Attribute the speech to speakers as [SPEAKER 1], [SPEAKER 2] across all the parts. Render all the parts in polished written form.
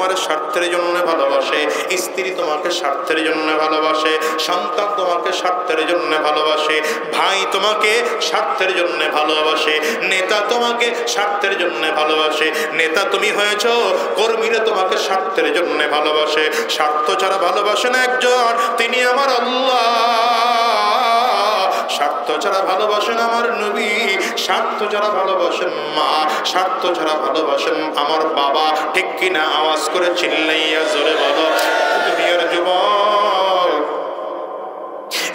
[SPEAKER 1] তোমার স্বার্থের জন্য ভালোবাসে, স্ত্রী তোমাকে স্বার্থের জন্য ভালোবাসে, সন্তান তোমাকে স্বার্থের জন্য ভালোবাসে, ভাই তোমাকে স্বার্থের জন্য ভালোবাসে, নেতা তোমাকে স্বার্থের জন্য ভালোবাসে। নেতা তুমি হয়েছ, কর্মীরা তোমাকে স্বার্থের জন্য ভালোবাসে। স্বার্থ ছাড়া ভালোবাসে না একজন, তিনি আমার আল্লাহ। স্বার্থ ছাড়া ভালোবাসেন আমার নবী, স্বার্থ ছাড়া ভালোবাসেন মা, স্বার্থ ছাড়া ভালোবাসেন আমার বাবা। ঠিক কিনা? আওয়াজ করে চিল্লাইয়া জোরে বলো দুনিয়ার যুবক।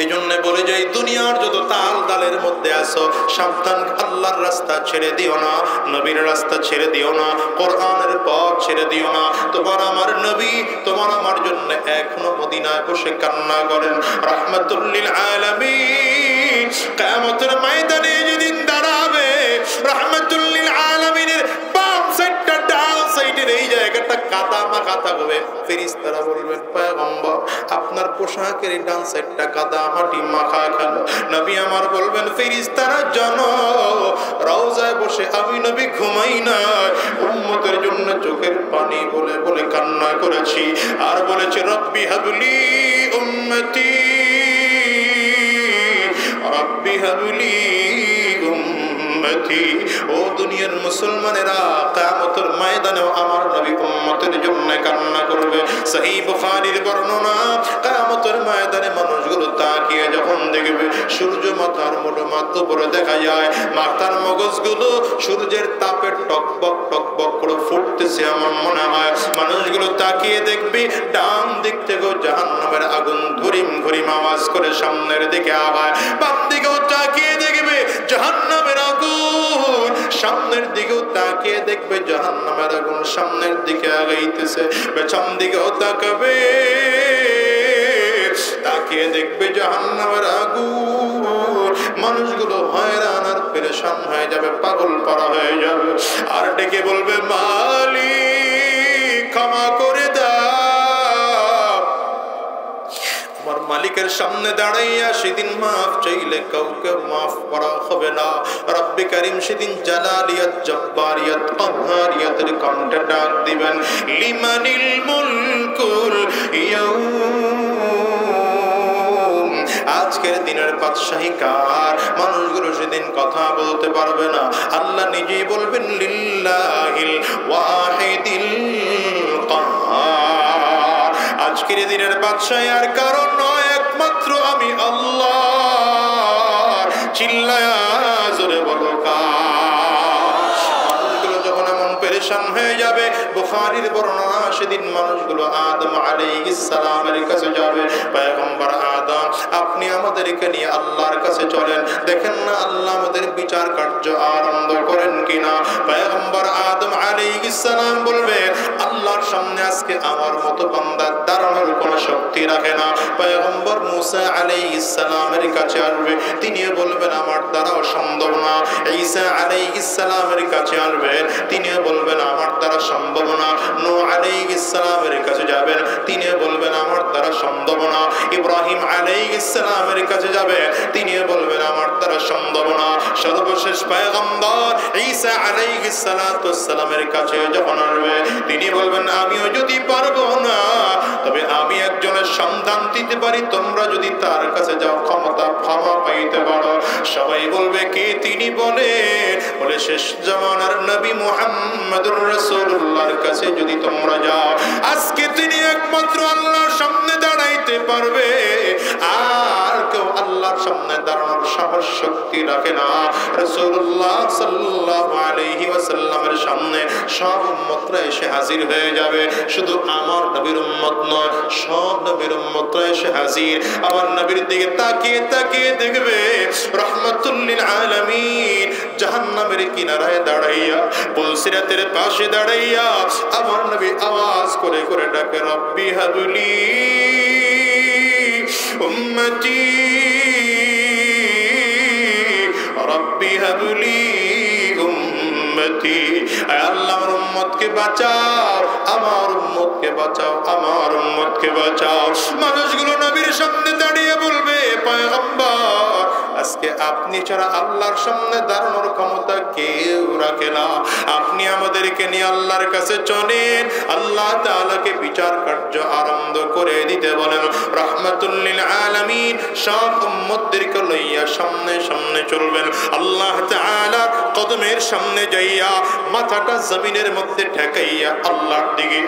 [SPEAKER 1] এই জন্য বলে যাই, দুনিয়ার যত তাল ডালের মধ্যে আসো, সাবধান, আল্লাহর রাস্তা ছেড়ে দিও না, নবীর রাস্তা ছেড়ে দিও না, কোরআনের পথ ছেড়ে দিও না। তোমার আমার নবী তোমার আমার জন্য এখনো মদিনায় বসে কান্না করেন। রাহমাতুল লিল আলামিন কিয়ামতের ময়দানে যেদিন দাঁড়াবে, রাহমাতুল লিল আলামিনের বাম সাইডটা ডান সাইডের এই জায়গাটা কাদা মাখা থাকবে। ফেরেশতারা বলবেন, পয়গম্বর আপনার পোশাকের ডান সাইডটা কাদা মাটি মাখা কেন? নবী আমার বলবেন, ফেরেশতারা জানো রওজায় বসে আমি নবী ঘুমাই না, উম্মতের জন্য চোখের পানি বলে বলে কান্না করেছি। আর বলেছে, রব্বি হাবলি উম্মতি, রব্বি হাবলি উম্মতি। ও দুনিয়ার মুসলমানেরা, কিয়ামতের ময়দানেও আমার নবী উম্মতের জন্য কান্না করবে। সহিহ বুখারীর বর্ণনা, কিয়ামতের ময়দানে মানুষগুলো তাকিয়ে যখন দেখবে সূর্য মাথার মুঠো মাত্র উপরে দেখা যায়, মাথার মগজগুলো সূর্যের তাপে টকবক করে ফুটতেছে। আমার মনে হয় মানুষগুলো তাকিয়ে দেখবে, ডান দিক থেকেও জাহান্নামের আগুন ধরিম ধরিম আওয়াজ করে সামনের দিকে আগায়, বাম দিকেও তাকিয়ে দেখবে জাহান্নামের আগুন, সামনের দিকেও তাকিয়ে দেখবে জাহান্নামের আগুন সামনের দিকে আগাইতেছে। পেছন দিকেও তাকাবে, তাকিয়ে দেখবে জাহান্নামের আগুন। মানুষগুলো হয়রান আর পেরেশান হয়ে যাবে, পাগল পারা হয়ে যাবে। আর ডেকে বলবে, মালিক ক্ষমা করে দাও। আমার মালিকের সামনে দাঁড়াইয়া সেদিন মাফ চাইলে কাউকে মাফ করা হবে না। রব্বে কারীম সেদিন জালালিয়াত, জব্বারিয়াত, কাহ্হারিয়াতের কণ্ঠে ডাক দিবেন, লিমানিল মুলকুল ইয়াউম। আজকের দিনের বাদশাহী কার? মানুষগুলো সেদিন কথা বলতে পারবে না। আল্লাহ নিজেই বলবেন, লিল্লাহিল ওয়াহিদিল কাহ্হার। আজকের দিনের বাদশাহী আর কারণ নয়, একমাত্র আমি আল্লাহ। চিল্লায়া জোরে বলো কার? মানুষগুলো যখন এমন পেরেশান হয়ে যাবে, বুখারীর বর্ণনা, সেদিন মানুষগুলো আদম আলাইহিস সালামের কাছে যাবে। পয়গম্বর আদম, আপনি আমাদেরকে নিয়ে আল্লাহর কাছে চলেন, দেখেন না আল্লাহ আমাদের বিচার কার্য আরম্ভ করেন কিনা। পয়গম্বর আদম আলাইহিস সালাম বলবেন, আল্লাহর সামনে আজকে আমার মতো বান্দা দাঁড়ানোর কোনো শক্তি রাখে না। পয়গম্বর মুসা আলাইহিস সালামের কাছে আসবে, তিনিও বলবেন আমার দ্বারাও সম্ভব না। ঈসা আলাইহিস সালামের কাছে আসবেন, তিনিও বলবেন আমার দ্বারা সম্ভব না। নূহ আলাইহিস সালামের কাছে যাবেন, তিনিও বলবেন আমার দ্বারা সম্ভব না। ইব্রাহিম আলাইহিস সালামের কাছে যাবেন, তিনিও বলবেন আমার দ্বারা সম্ভব না। সর্বশেষ পয়গম্বর ঈসা আলাইহিস সালামের কাছে যখন আসবে, তিনি বলবেন আমিও যদি পারবো না, তবে আমি একজনের সন্ধান দিতে পারি, তোমরা যদি তার কাছে যাও ক্ষমতা ক্ষমা পাইতে পারো। সবাই বলবে কে তিনি? বলে শেষ জামানার নবী মুহাম্মদুর রাসূলুল্লাহর কাছে যদি তোমরা যাও, আজকে তিনি একমাত্র আল্লাহর সামনে দাঁড়াইতে পারবে। আর কেউ আল্লাহর সামনে দাঁড়ানোর সাহস শক্তি রাখে না। রাসূলুল্লাহ সাল্লাল্লাহু আলাইহি ওয়াসাল্লামের সামনে সব উম্মতরা এসে হাজির হয়ে যাবে। শুধু আমার নবীর উম্মত নয়, সব নবীর উম্মতরা এসে হাজির। আমার নবীর দিকে তাকিয়ে তাকিয়ে দেখবে রাহমাতুল লিল আলামিন জাহান্নামের কিনারায় দাঁড়াইয়া, পুলসিরাতের পাশে দাঁড়াইয়া আমার নবী আওয়াজ করে করে ডাকে, রব্বি হাবলি উম্মতি, রব্বি হাবলি উম্মতি। আয় আল্লাহ আমার উম্মতকে বাঁচাও, আমার উম্মতকে বাঁচাও, আমার উম্মতকে বাঁচাও। মানুষগুলো নবীর সামনে দাঁড়িয়ে বলবে, পয়গম্বর আজকে আপনি ছাড়া আল্লাহর সামনে দাঁড়ানোর ক্ষমতা কেউ রাখে না। আপনি আমাদেরকে নিয়ে আল্লাহর কাছে চলেন, আল্লাহ আল্লাহ তাআলাকে বিচার কার্য আরম্ভ করে দিতে বলেন। রাহমাতুল লিল আলামিন সব উম্মতদেরকে লইয়া সামনে সামনে চলবেন। আল্লাহ তাআলা কদমের সামনে যাইয়া মাথাটা জমিনের মধ্যে ঠেকাইয়া আল্লাহর দিকে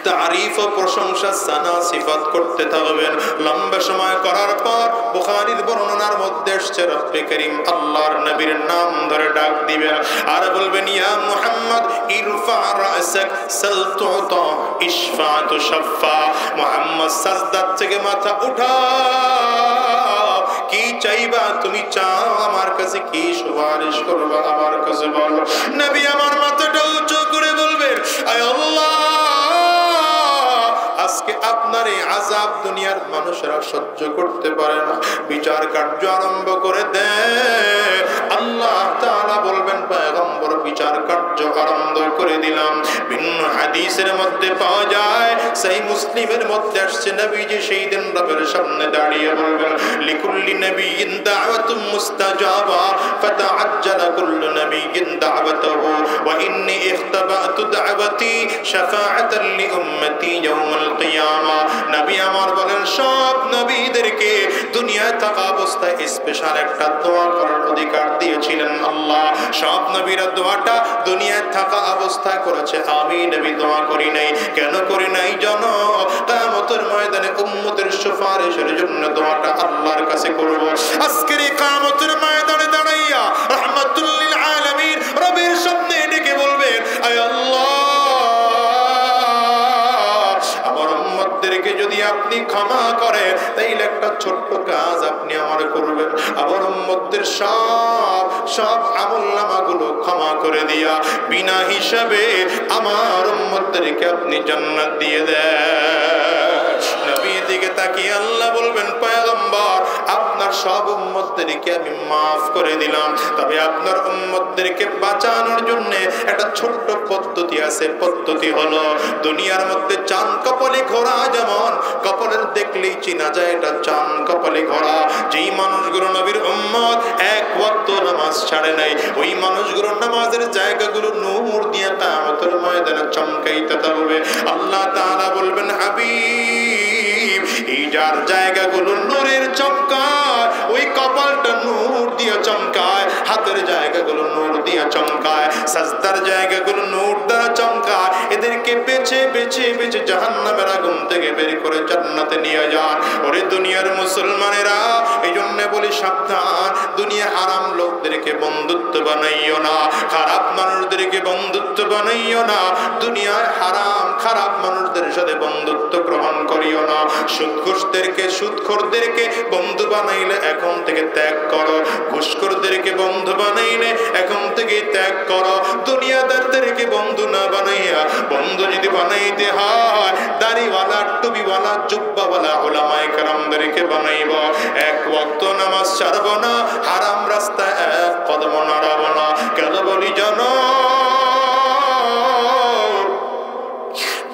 [SPEAKER 1] তারিফ ও প্রশংসা সানা সিফাত করতে থাকবেন। লম্বা সময় করার পর বুখারীর বর্ণনার মধ্যে এসেছে রব্বে করিম আল্লাহর নবীর নাম ধরে ডাক দিবেন আর বলবেন, ইয়া মুহাম্মদ ইরফা রাসাক সাল তুতা ইশফা তুশফা। মুহাম্মদ সাজদা থেকে মাথা উঠাও, কি চাইবা তুমি চাও আমার কাছে, কি সুপারিশ করবা আমার কাছে বলো। নবী আমার মাথাটা উঁচু করে বলবেন, আয় আল্লাহ, আজকে আপনার এই আযাব দুনিয়ার মানুষেরা সহ্য করতে পারে না, বিচার কার্য আরম্ভ করে দেন। আল্লাহ তাআলা বলবেন, পয়গম্বর বিচার কার্য আরম্ভ করে দিলাম। ভিন্ন হাদিসের মধ্যে পাওয়া যায়, সহিহ মুসলিমের মধ্যে আসছে, নবীজি সেই দিন রবের সামনে দাঁড়িয়ে বলবেন, লিকুল্লি নবিয়্যিন দাওয়াতুম মুস্তাজাবা ফাতাআজ্জালা কুল্লু নবিয়্যিন দাওয়াতাহু ওয়া ইন্নী ইখতাবাতু দাওয়াতি শাফাআতান লি উম্মতি ইয়াউমাল কিয়ামা। নবী আমার বলেন, সব নবীদেরকে দুনিয়ায় থাকা অবস্থায় স্পেশাল একটা দোয়া করার অধিকার দিয়েছিলেন আল্লাহ। সব নবীরা দোয়াটা দুনিয়ায় থাকা অবস্থায় করেছে, আমি নবী দোয়া করি নাই। কেন করি নাই জানো? কিয়ামতের ময়দানে উম্মতের সুপারিশের জন্য দোয়াটা আল্লাহর কাছে করব। আজকের এই কিয়ামতের ময়দানে দাঁড়াইয়া রাহমাতুল লিল আলামিন রবের সামনে ডেকে বলবেন, আয় আল্লাহ, আমার উম্মতদেরকে যদি আপনি ক্ষমা করেন তাইলে একটা ছোট্ট কাজ আপনি আমার করবেন। আমার উম্মতদের সব আমলনামাগুলো ক্ষমা করে দিয়া বিনা হিসাবে আমার উম্মতদেরকে আপনি জান্নাত দিয়ে দেন। নবীর দিকে তাকিয়ে আল্লাহ বলবেন, পয়গম্বর, আপনার সব উম্মতদেরকে আমি মাফ করে দিলাম, তবে আপনার উম্মতদেরকে বাঁচানোর জন্য একটা ছোট্ট পদ্ধতি আছে। পদ্ধতি হলো, দুনিয়ার মধ্যে চাঁদ কপালে ঘোড়া যেমন কপালের দেখলেই চিনা যায় এটা চাঁদ কপালে ঘোড়া, যেই মানুষগুলো নবীর উম্মত এক ওয়াক্ত নামাজ ছাড়ে নাই, ওই মানুষগুলোর নামাজের জায়গাগুলো নূর দিয়ে কিয়ামতের ময়দানে চমকাইতে থাকবে। আল্লাহ তাআলা বলবেন, হাবিব, এই যার জায়গাগুলো নূরের চমকায়, ওই কপালটা নূর দিয়ে চমকায়, হাতের জায়গাগুলো নূর দিয়ে চমকায়, সাজদার জায়গাগুলো নূর দ্বারা চমকায়, এদেরকে বেছে বেছে বেছে জাহান্নামের আগুন থেকে বের করে জান্নাতে নিয়ে যান। ওরে দুনিয়ার মুসলমানেরা, এই জন্য বলি সাবধান, দুনিয়া হারাম লোকদেরকে বন্ধুত্ব বানাইও না, খারাপ মানুষদেরকে বন্ধুত্ব বানাইও না, দুনিয়ায় হারাম খারাপ মানুষদের সাথে বন্ধুত্ব গ্রহণ করিও না। সুদখোরদেরকে বন্ধু বানাইলে এখন থেকে ত্যাগ করো, ঘুষখোরদেরকে বন্ধু বানাইলে এখন থেকে ত্যাগ করো। দুনিয়াদারদেরকে বন্ধু না বানাইয়া, বন্ধু যদি বানাইতে হয় দাড়িওয়ালা, টুপিওয়ালা, জুব্বাওয়ালা উলামায়ে কেরামদেরকে বানাইব। এক ওয়াক্ত নামাজ ছাড়বো না, হারাম রাস্তায় এক কদম নাড়াবো না। কেন বলি জানো?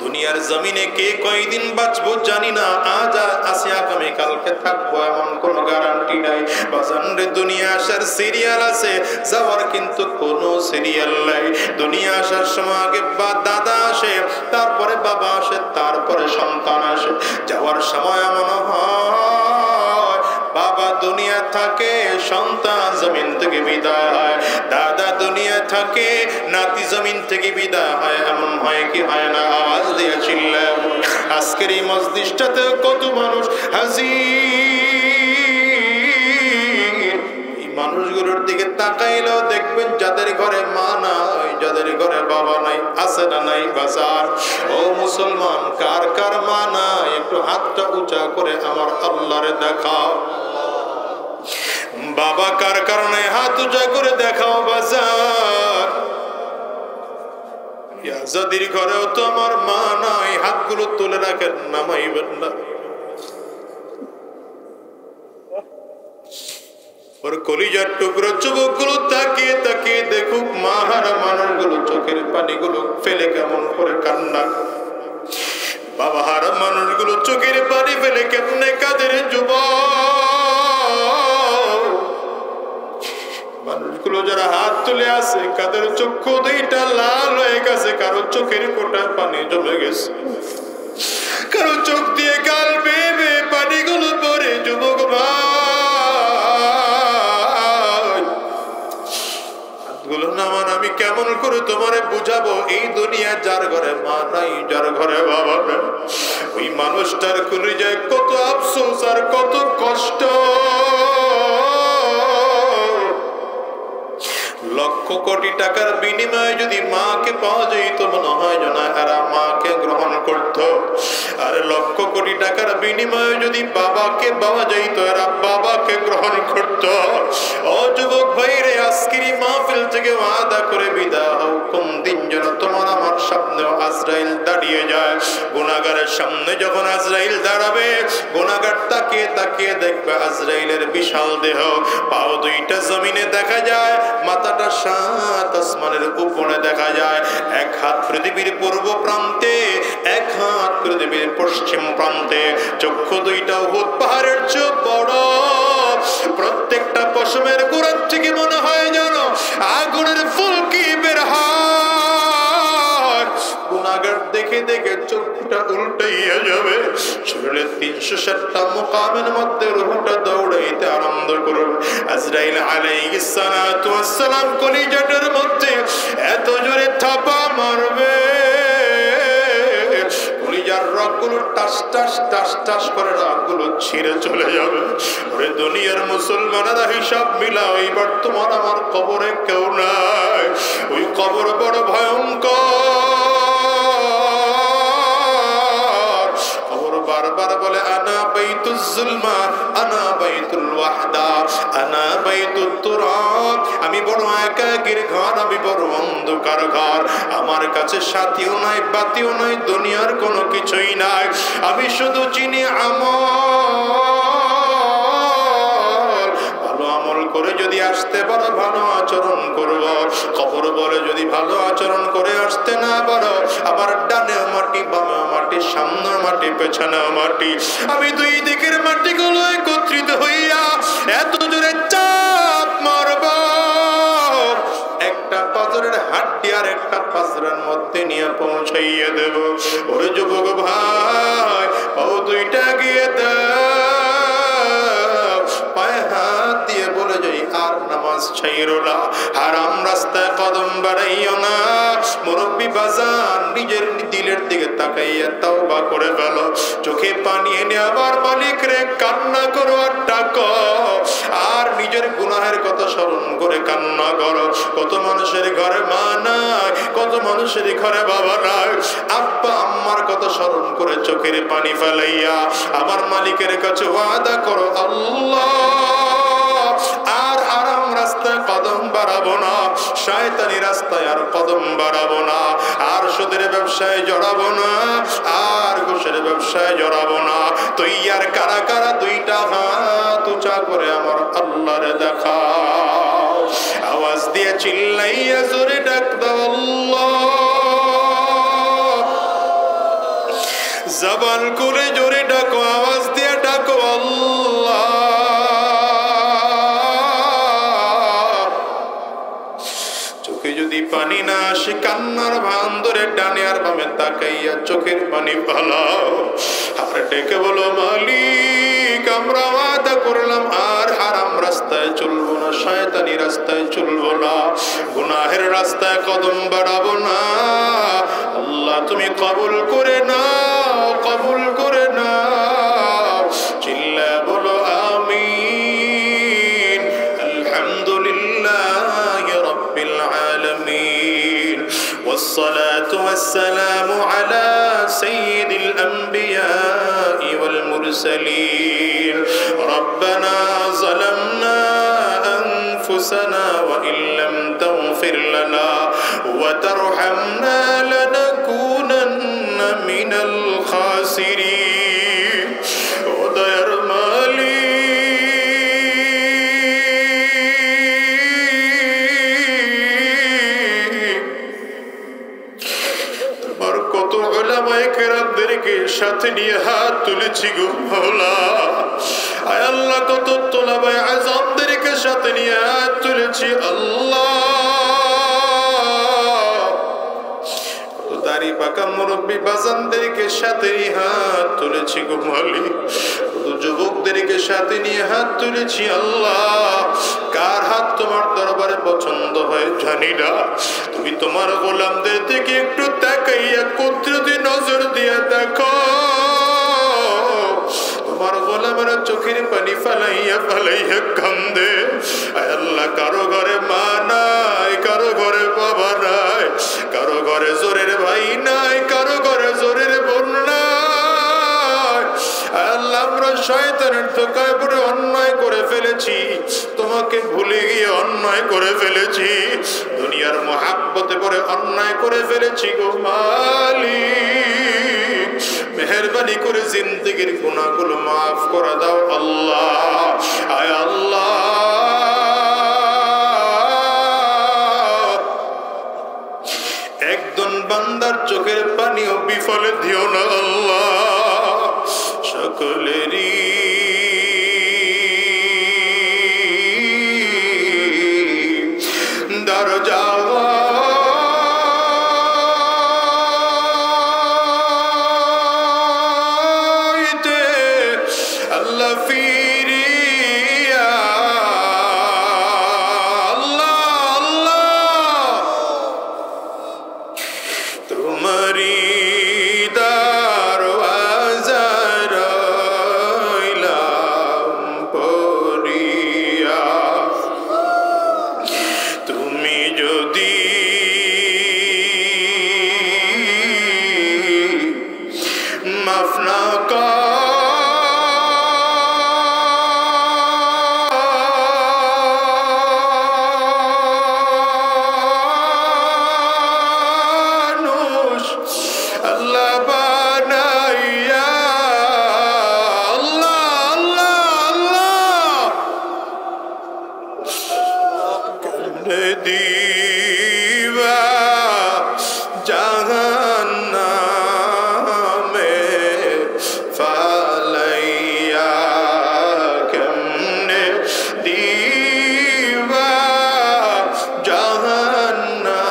[SPEAKER 1] দুনিয়ার জমিনে কে কয়দিন বাঁচবো জানি না, আজ আসি আগামী কালকে থাকবো এমন কোনো গ্যারান্টি নাই। বাজান রে, দুনিয়া আসার সিরিয়াল আছে, যাওয়ার কিন্তু কোনো সিরিয়াল নাই। দুনিয়া আসার সময় আগে দাদা আসে, তারপরে বাবা আসে, তারপরে সন্তান আসে। যাওয়ার সময় এমন হয়, বাবা দুনিয়া থাকে, সন্তান জমিন থেকে বিদায় হয়, দাদা দুনিয়া থাকে, নাতি জমিন থেকে বিদায় হয়। এমন হয় কি হয় না? আওয়াজ দিয়ে চিল্লায়। আজকের এই মজলিসটাতে কত মানুষ হাজির, এই মানুষগুলোর দিকে তাকাইলেও দেখবেন যাদের ঘরে মা নাই, যাদের ঘরে বাবা নাই, আছে না নাই বাজার? ও মুসলমান, কার কার মা নাই? একটু হাতটা উঁচা করে আমার আল্লাহরে দেখাও। বাবা কার কারণে হাত উঁচা করে দেখাও বাজার। যাদের ঘরেও তো আমার মা নাই, হাতগুলো তুলে রাখেন, নামাইবেন না। ওর কলিজার টুকরো যুবকগুলো তাকিয়ে তাকিয়ে দেখুক মা হারা মানুষগুলো চোখের পানিগুলো ফেলে কেমন করে কান্না, বাবা হারা মানুষগুলো চোখের পানি ফেলে কেমনে কাঁদে রে যুবক। মানুষ মানুষগুলো যারা হাত তুলে আছে কাদের চক্ষু দুইটা লাল হয়ে গেছে, কারো চোখের কোটায় পানি জমে গেছে, কারো চোখ দিয়ে গাল বেয়ে বেয়ে পানিগুলো পড়ে। যুবক ভাই, হাতগুলো নামান। আমি কেমন করে তোমারে বুঝাবো? এই দুনিয়া যার ঘরে মা নাই, যার ঘরে বাবা নাই, ওই মানুষটার কলিজায় কত আফসোস আর কত কষ্ট। লক্ষ কোটি টাকার বিনিময়ে যদি মাকে পাওয়া যেত, মনে হয় যেন এরা মাকে গ্রহণ করত। আর লক্ষ কোটি টাকার বিনিময়ে যদি বাবাকে পাওয়া যেত, এরা বাবাকে গ্রহণ করত। ও যুবক ভাই রে, আজকের মাহফিল থেকে ওয়াদা করে বিদায় হও। কোন দিন যেন তোমার আমার সামনে আজরাইল দাঁড়িয়ে যায়। গুনাহগারের সামনে যখন আজরাইল দাঁড়াবে, গুনাহগার তাকিয়ে তাকিয়ে দেখবে আজরাইলের বিশাল দেহ, পাও দুইটা জমিনে দেখা যায়, মাথাটা সাত আসমানের উপরে দেখা যায়। এক হাত পৃথিবীর পূর্ব প্রান্তে, এক হাত পৃথিবীর পশ্চিম প্রান্তে। চক্ষু দুইটা উহুদ পাহাড়ের চেয়ে বড়। প্রত্যেকটা পশমের গোড়ার থেকে মনে হয় যেন আগুনের ফুলকি বের হয়। গুনাহগার দেখে দেখে চোখটা উল্টাইয়া যাবে। শরীরের 360টা মুকামের মধ্যে রূহটা দৌড়াইতে আরম্ভ করবে। আজরাইল আলাইহিস সালাতু ওয়াস সালাম কলিজাটার মধ্যে এত জোরে থাপা মারবে, কলিজার রগগুলো টাস টাস টাস টাস করে রগগুলো ছিঁড়ে চলে যাবে। ওরে দুনিয়ার মুসলমানেরা, হিসাব মিলাও, এইবার তোমার আমার কবরে কেউ নাই। ওই কবর বড় ভয়ঙ্কর। কবর বারবার বলে, আনা বাইতুল জুলমা, আনা বাইতুল ওয়াহদা, আনা বাইতুত তুরাব। আমি বড় একাকীর ঘর, আমি বড় অন্ধকার ঘর। আমার কাছে সাথীও নাই, বাতিও নাই, দুনিয়ার কোনো কিছুই নাই। আমি শুধু চিনি আমল। ভালো আমল করে যদি আসতে পারো, ভালো আচরণ করব। কবর বলে যদি ভালো আচরণ করে আসতে না পারো, আমার ডানে মাটি, বামে মাটি, সামনে মাটি, পেছনে মাটি, আমি দুই দিকের মাটিগুলো একত্রিত হইয়া এত জোরে চাপ মারব, একটা পাথরের হাড্ডি আর একটা পাথরের মধ্যে নিয়ে পৌঁছাইয়া দেব। ওরে যুবক ভাই, ও দুইটা গিয়ে দাও, পায়ে হাত দিয়ে বলে যাই, আর নামাজ ছাইরো না, হারাম রাস্তায় কদম বাড়াইও না। মুরব্বি বাজান, নিজের দিলের দিকে তাকাইয়া তাওবা করে ফেলো। চোখে পানি এনে আবার মালিক রে কান্না করো আর ডাকো। আর নিজের গুনাহের কথা স্মরণ করে কান্না করো। কত মানুষের ঘরে মা নাই, কত মানুষের ঘরে বাবা নাই। আব্বা আম্মার কথা স্মরণ করে চোখের পানি ফেলাইয়া আমার মালিকের কাছে ওয়াদা করো, আল্লাহ আর হারাম রাস্তায় কদম বাড়াবো না, শয়তানি রাস্তায় আর কদম বাড়াবো না, আর সুদের ব্যবসায় জড়াবো না, আর ঘুষের ব্যবসায় জড়াবো না। তুই আর কারা কারা দুইটা হাত উঁচা করে আমার আল্লাহরে দেখাও। আওয়াজ দিয়ে চিল্লাইয়া জোরে ডাক দাও, আল্লাহ। জবান করে জোরে ডাকো, আওয়াজ দিয়ে ডাকো, আল্লাহ। চোখে যদি পানি না আসে, কান্নার ভান ধরে ডানে আর বামে তাকাইয়া চোখের পানি ফালাও। আর ডেকে বলো, মালিক আমরা ওয়াদা করলাম আর হারাম রাস্তায় চলবো না, শয়তানি রাস্তায় চলবো না, গুনাহের রাস্তায় কদম বাড়াবো না। আল্লাহ তুমি কবুল করে নাও, কবুল করে নাও। চিল্লা বলো আমিন। আলহামদুলিল্লাহ রাব্বিল আলামিন, والصلاة والسلام على سيد الأنبياء والمرسلين. ربنا ظلمنا أنفسنا وإن لم تغفر لنا وترحمنا لنكونن من الخاسرين. ودير مالي তোমার কত উলামায়ে কেরামদেরকে সাথে নিয়ে হাত তুলেছি গো মাওলা। আয় আল্লাহ কত তোলাবায়ে আযামদেরকে সাথে নিয়ে হাত তুলেছি আল্লাহ। দাড়ি পাকা মুরব্বী বাজানদেরকে সাথে নিয়ে হাত তুলেছি গো মালিক। যুবকদেরকে সাথে নিয়ে হাত তুলেছি আল্লাহ। কার হাত তোমার দরবারে পছন্দ হয় জানি না, তুমি তোমার গোলামদের দিকে একটু তাকাইয়া কুদরতি নজর দিয়ে দেখো। তোমার গোলামেরা চোখের পানি ফালাইয়া ফালাইয়া কান্দে। আয় আল্লাহ কারো ঘরে মা নাই, কারো ঘরে বাবা নাই, কারো ঘরে জোরের ভাই নাই, কারো ঘরে জোরের বোন নাই। আল্লাহ আমরা শয়তানের ধোঁকায় পড়ে অন্যায় করে ফেলেছি, তোমাকে ভুলে গিয়ে অন্যায় করে ফেলেছি, দুনিয়ার মহাব্বতে পড়ে অন্যায় করে ফেলেছি গো মালিক। মেহেরবানি করে জিন্দেগির গুনাহগুলো মাফ করে দাও আল্লাহ। আয় আল্লাহ একজন বান্দার চোখের পানিও বিফলে দিও না আল্লাহ। সকলেরই দরজা আল্লাহ ফিরিয়া আল্লাহ আল্লাহ তোমারি দরওয়াজা রইলাম পড়িয়া। তুমি যদি মাফ না আল্লাহ বানাইয়া আল্লাহ আল্লাহ আল্লাহ কেমনে দিবা জাহান্নামে ফালাইয়া, কেমনে দিবা জাহান্নামে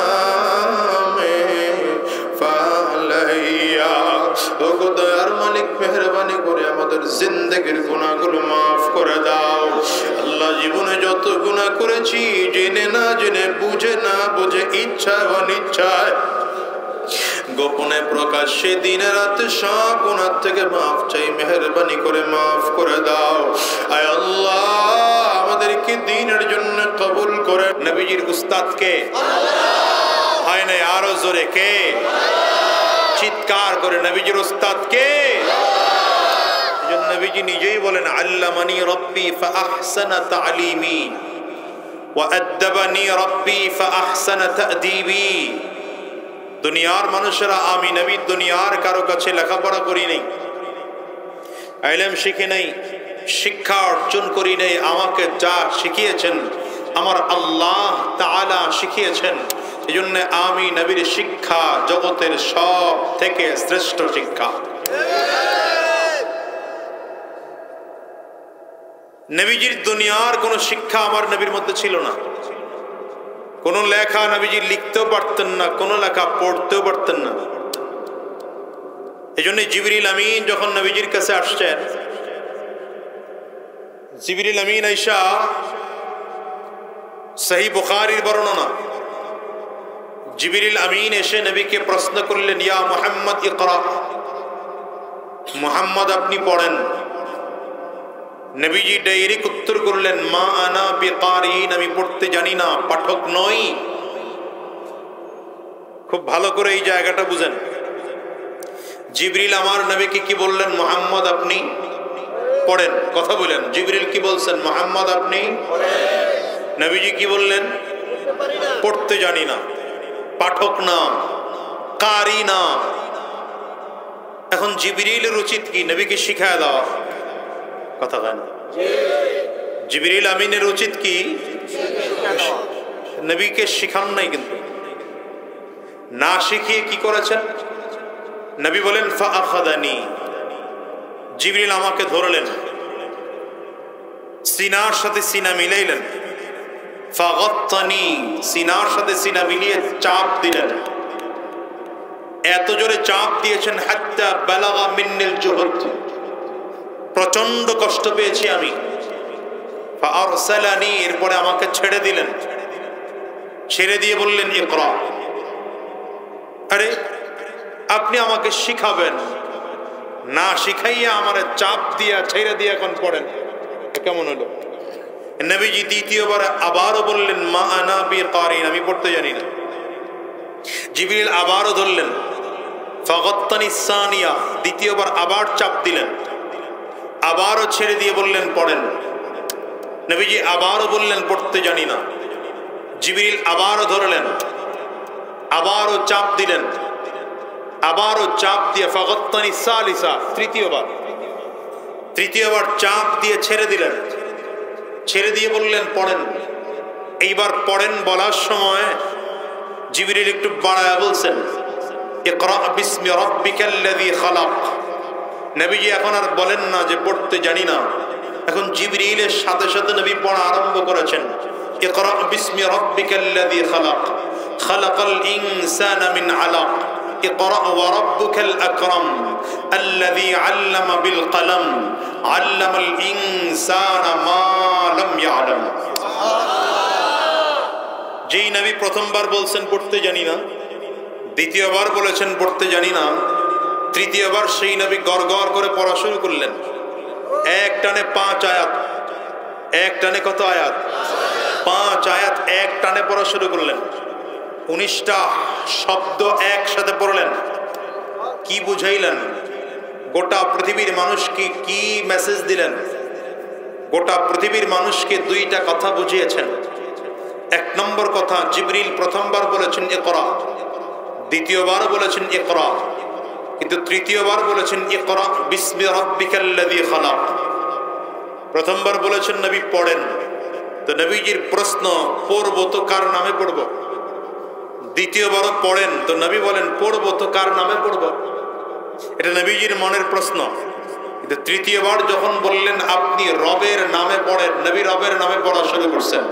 [SPEAKER 1] ফালাইয়া। ও দয়ার মালিক মেহেরবানি করে আমাদের জিন্দেগির গুনাহগুলো মাফ করে দাও আল্লাহ। জীবনে যত গুনাহ করেছি, জেনে না জেনে, বুঝে না বুঝে, ইচ্ছায় অনিচ্ছায়, গোপনে প্রকাশ্যে, দিনে রাতে সব গুনাহ থেকে মাফ চাই, মেহেরবানি করে মাফ করে দাও। আয় আল্লাহ আমাদেরকে দ্বীনের জন্য কবুল করে। নবীজির উস্তাদ কে? হয় না আরো জোরে কে? চিৎকার করে নবীজির উস্তাদ কে? নবীজি নিজেই বলেন আল্লামানি রব্বি ফাআহসানা তা'লিমি ওয়া আদ্দাবানি রব্বি ফাআহসানা তা'দীবি। দুনিয়ার মানুষেরা আমি নবী দুনিয়ার কারো কাছে লেখাপড়া করি নাই, ইলম শিখি নাই, শিক্ষা অর্জন করি নাই। আমাকে যা শিখিয়েছেন আমার আল্লাহ তাআলা শিখিয়েছেন। এজন্য আমি নবীর শিক্ষা জগতের সব থেকে শ্রেষ্ঠ শিক্ষা। নবীজির দুনিয়ার কোন শিক্ষা আমার নবীর মধ্যে ছিল না। কোন লেখা নবীজি লিখতেও পারতেন না, কোন লেখা পড়তেও পারতেন না। এই জন্য জিবরিল আমিন যখন নবীজির কাছে আসছেন, জিবরিল আমিন আইসা, সহিহ বুখারীর বর্ণনা, জিবরিল আমিন এসে নবীকে প্রশ্ন করলেন, ইয়া মুহাম্মদ ইকরা, মুহাম্মদ আপনি পড়েন। নবীজি ডাইরেক্ট উত্তর করলেন, মা আনা বিকারিন, আমি পড়তে জানি না, পাঠক নই। খুব ভালো করে এই জায়গাটা বুঝেন। জিবরিল আমার নবীকে কি বললেন? মুহাম্মদ আপনি পড়েন। কথা বলেন, জিবরিল কি বলছেন? মুহাম্মদ আপনি পড়েন। নবীজি কি বললেন? পড়তে জানি না, পাঠক না, কারি না। এখন জিবরিলের উচিত কি? নবীকে শিখায় দেওয়া। কথা হয় না? জিবরিল আমিনের উচিত কি? নবীকে শিখান নাই, কিন্তু না শিখিয়ে কি করেছেন? নবী বলেন ফাআখাযানি, জিবরিল আমাকে ধরলেন, সিনার সাথে সিনা মিলাইলেন, ফাগাত্তানি, সিনার সাথে সিনা মিলিয়ে চাপ দিলেন, এত জোরে চাপ দিয়েছেন হাত্তা বালাগা মিন্নিল জুহদ, প্রচন্ড কষ্ট পেয়েছি আমি। ফাআরসালানি, এরপরে আমাকে ছেড়ে দিলেন, ছেড়ে দিয়ে বললেন ইকরা। আরে আপনি আমাকে শিখাবেন না, শিখাইয়া আমার চাপ দিয়া ছেড়ে দিয়ে এখন পড়েন, কেমন হলো? নবীজি দ্বিতীয়বার আবারও বললেন মা আনা বিকারিন, আমি পড়তে জানি না। জিবরিল আবারও ধরলেন, ফাগাত্তানি সানিয়া, দ্বিতীয়বার আবার চাপ দিলেন, আবারও ছেড়ে দিয়ে বললেন পড়েন। নবীজি আবারও বললেন পড়তে জানি না। জিবরিল আবারও ধরলেন, আবারও চাপ দিলেন, আবারও চাপ দিয়ে ফাগাত্তানি সালিসা, তৃতীয়বার চাপ দিয়ে ছেড়ে দিলেন, ছেড়ে দিয়ে বললেন পড়েন। এইবার পড়েন বলার সময় জিবরিল একটু বাড়ায়া বলছেন ইকরা বিসমি রাব্বিকাল্লাযী খালাক। নবীজি এখন আর বলেন না যে পড়তে জানি না, এখন জিবরিলের সাথে সাথে নবী পড়া আরম্ভ করেছেন। ইকরা বিসমি রাব্বিকাল্লাযী খালাক, খালাকাল ইনসানা মিন আলাক, ইকরা ওয়া রাব্বুকাল আকরাম আল্লাযী আল্লামা বিল কলম আল্লামাল ইনসানা মা লাম ইয়ালাম। যেই নবী প্রথমবার বলছেন পড়তে জানি না, দ্বিতীয়বার বলেছেন পড়তে জানি না, তৃতীয়বার সেই নবী গড়গড় করে পড়া শুরু করলেন। এক টানে 5 আয়াত, এক টানে কত আয়াত? 5 আয়াত এক টানে পড়া শুরু করলেন। 19টা শব্দ একসাথে পড়লেন। কি বুঝাইলেন? গোটা পৃথিবীর মানুষকে কি মেসেজ দিলেন? গোটা পৃথিবীর মানুষকে 2টা কথা বুঝিয়েছেন। 1 নম্বর কথা, জিবরিল প্রথমবার বলেছেন ইকরা, দ্বিতীয়বার বলেছেন ইকরা, কিন্তু তৃতীয়বার বলেছেন ইকরা বিসমি রাব্বিকাল্লাযী খালাক। প্রথমবার বলেছেন নবী পড়েন, তো নবীজির প্রশ্ন পড়ব তো কার নামে পড়ব? দ্বিতীয়বারও পড়েন, তো নবী বলেন পড়ব তো কার নামে পড়ব? এটা নবীজির মনের প্রশ্ন। কিন্তু তৃতীয়বার যখন বললেন আপনি রবের নামে পড়েন, নবী রবের নামে পড়া শুরু করছেন।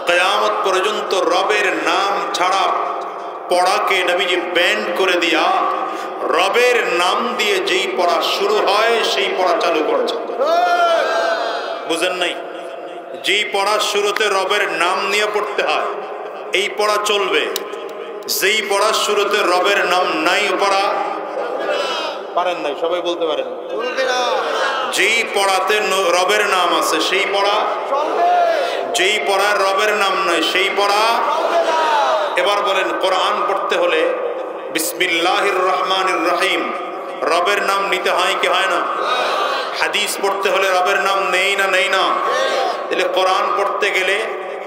[SPEAKER 1] কিয়ামত পর্যন্ত রবের নাম ছাড়া পড়াকে নবীজি ব্যান্ড করে দিয়া রবের নাম দিয়ে যেই পড়া শুরু হয় সেই পড়া চালু করেছেন। বুঝেন নাই? যেই পড়া শুরুতে রবের নাম নিয়ে পড়তে হয় এই পড়া চলবে। যেই পড়ার শুরুতে রবের নাম নাই পড়া পারেন নাই, সবাই বলতে পারেন। যেই পড়াতে রবের নাম আছে সেই পড়া চলবে, যেই পড়ার রবের নাম নাই সেই পড়া। এবার বলেন, কোরআন পড়তে হলে বিসমিল্লাহির রহমানির রহিম রবের নাম নিতে হয় কি হয় না? হাদিস পড়তে হলে রবের নাম নেই না নেই না? তাহলে কোরআন পড়তে গেলে,